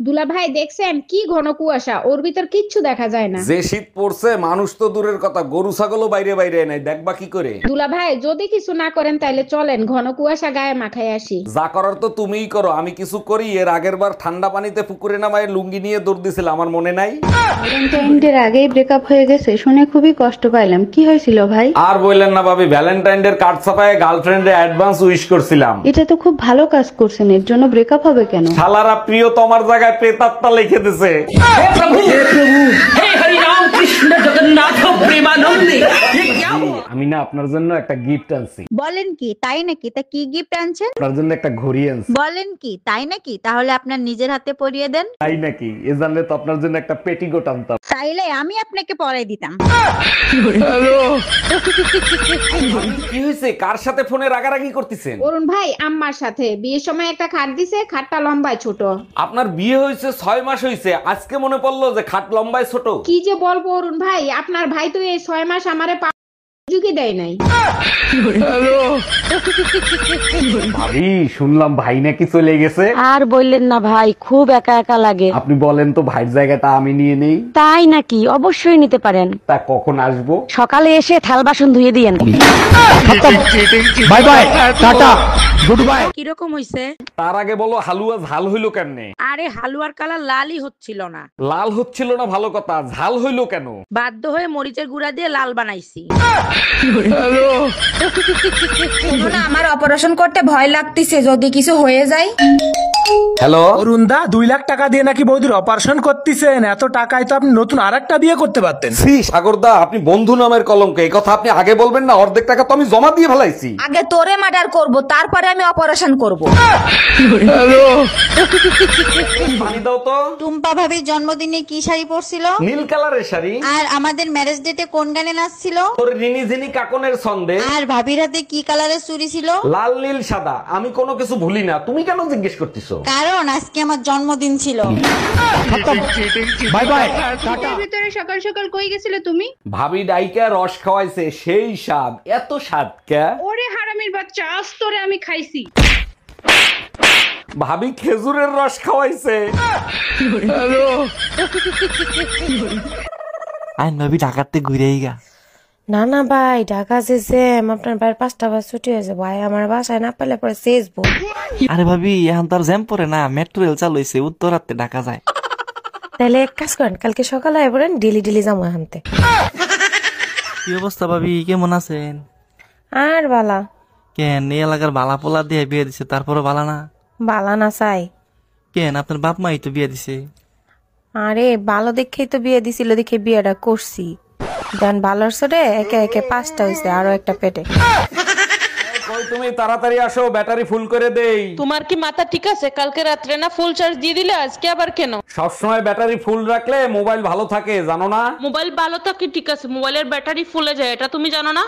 দুলা ভাই দেখছেন কি ঘন কুয়াশা, ওর ভিতর কিচ্ছু দেখা যায় না। যে শীত পড়ছে মানুষ তো দূরের কথা, গরু ছাগলও বাইরে বাইরে নাই, দেখবা কি করে? দুলা ভাই যদি কিছু না করেন তাইলে চলেন ঘন কুয়াশা গায়ে মাখায় আসি। যা করার তো তুমিই করো, আমি কিছু করি? এর আগের বার ঠান্ডা পানিতে পুকুরে নামায় লুঙ্গি নিয়ে দৌড় দিছিল, আমার মনে নাই? ভ্যালেন্টাইন আগেই ব্রেকআপ হয়ে গেছে শুনে খুবই কষ্ট পাইলাম। কি হয়েছিল ভাই? আর বললেন না ভাবি, ভ্যালেন্টাইন ডে কার্ড ছাপায় গার্লফ্রেন্ডে অ্যাডভান্স উইশ করছিলাম। এটা তো খুব ভালো কাজ করছেন, এর জন্য ব্রেকআপ হবে কেন? শালারা প্রিয় তোমার জায়গায় প্রেতাত্মা লিখে দিছে। আমি না আপনার জন্য একটা গিফট আনছি। বলেন কি তাই নাকি? তা কি গিফট আনছেন? আপনার জন্য একটা ঘড়ি আনছি। বলেন কি তাই নাকি? তাহলে আপনার নিজের হাতে পরিয়ে দেন। তাই নাকি? এ জানলে তো আপনার জন্য একটা পেটিকোট আনতাম। তাইলে আমি আপনাকে পরাই দিতাম। কি হয়েছে? কার সাথে ফোনে রাগারাগি করতেছেন? অরুণ ভাই আম্মার সাথে বিয়ের সময় একটা খাট দিছে, খাটটা লম্বায় ছোট। আপনার বিয়ে হয়েছে 6 মাস হয়েছে, আজকে মনে পড়লো যে খাট লম্বায় ছোট। কি যে বলবো অরুণ ভাই, আপনার ভাই তো এই 6 মাস আমারে যুগই দেয় নাই। ভাবি শুনলাম ভাই নাকি চলে গেছে। আর বললেন না ভাই, খুব একা একা লাগে। আপনি বলেন তো ভাইয়ের জায়গাটা আমি নিয়ে নেই? তাই নাকি? অবশ্যই নিতে পারেন। তা কখন আসবো? সকালে এসে থাল বাসন ধুয়ে দিয়েন। Bye bye, tata, good bye. কিরকম হইছে? তার আগে বলো হালুয়া ঝাল হইলো কেমনে? আরে হালুয়ার কালার লালই হচ্ছিল না। লাল হচ্ছিল না ভালো কথা, ঝাল হইলো কেন? বাধ্য হয়ে মরিচের গুঁড়া দিয়ে লাল বানাইছি। আমার অপারেশন করতে ভয় লাগতেছে, যদি কিছু হয়ে যায়। হ্যালো অরুণ দা, 2 লাখ টাকা দিয়ে নাকি বৌদির অপারেশন করতেছেন? এত টাকায় তো আপনি নতুন আরেকটা বিয়ে করতে পারতেন। শ্রী সাগরদা, আপনি বন্ধু নামের কলঙ্ক, এই কথা আপনি আগে বলবেন না? অর্ধেক টাকা তো আমি জমা দিয়ে ফেলাইছি। আগে তোরে মার্ডার করব, তারপরে আমি অপারেশন করব। পানি দাও তো। টুম্পা ভাবির জন্মদিনে কি শাড়ি পরছিল? নীল কালারের শাড়ি। আর আমাদের ম্যারেজ ডেটে কোন গানে নাচছিল? তোর রিনি ঝিনি কাকনের ছন্দে। আর ভাবির হাতে কি কালারের চুড়ি ছিল? লাল নীল সাদা, আমি কোনো কিছু ভুলি না, তুমি কেন জিজ্ঞেস করতেছো? কারণ আজকে আমার জন্মদিন ছিল। Bye bye. ভিতরে সকাল সকাল কই গেছিলে তুমি? ভাবি ডাইকা রস খাওয়াইছে, সেই স্বাদ। এত স্বাদ কে? ওরে হারামির বাচ্চা, আজ তোরে আমি খাইছি। ভাবি খেজুরের রস খাওয়াইছে। আইন ভাবি ঢাকাতে ঘুরেই গা। না না ভাই, ঢাকা যে জ্যাম, আপনার ভাইয়ের 5টা বাস ছুটি হয়েছে ভাই, আমার বাসায় না পেলে পরে শেষবো। আরে ভাবি এখন তো আর জ্যাম পরে না, মেট্রো রেল চালু হয়েছে, উত্তরাতে ঢাকা যায়। তাহলে এক কাজ করেন, কালকে সকালে আইবরেন, ডেলি ডেলি যাবো এখানতে। কি অবস্থা ভাবি, কেমন আছেন? আর বালা কেন এই এলাকার বালা পোলা দিয়ে বিয়ে দিছে, তারপরে বালা না? বালা না চাই। কেন আপনার বাপ মাই তো বিয়ে দিছে। আরে ভালো দেখেই তো বিয়ে দিছিল, দেখে বিয়েটা করছি। দেন ভালোর সরে একে একে 5টা হয়েছে, আরো একটা পেটে। কই তুমি, তাড়াতাড়ি আসো, ব্যাটারি ফুল করে দেই। তোমার কি মাথা ঠিক আছে? কালকে রাত্রে না ফুল চার্জ দিয়ে দিলে, আজকে আবার কেন? সবসময় ব্যাটারি ফুল রাখলে মোবাইল ভালো থাকে, জানো না? মোবাইল ভালো থাকে ঠিক আছে, মোবাইলের ব্যাটারি ফুলে যায়, এটা তুমি জানো না?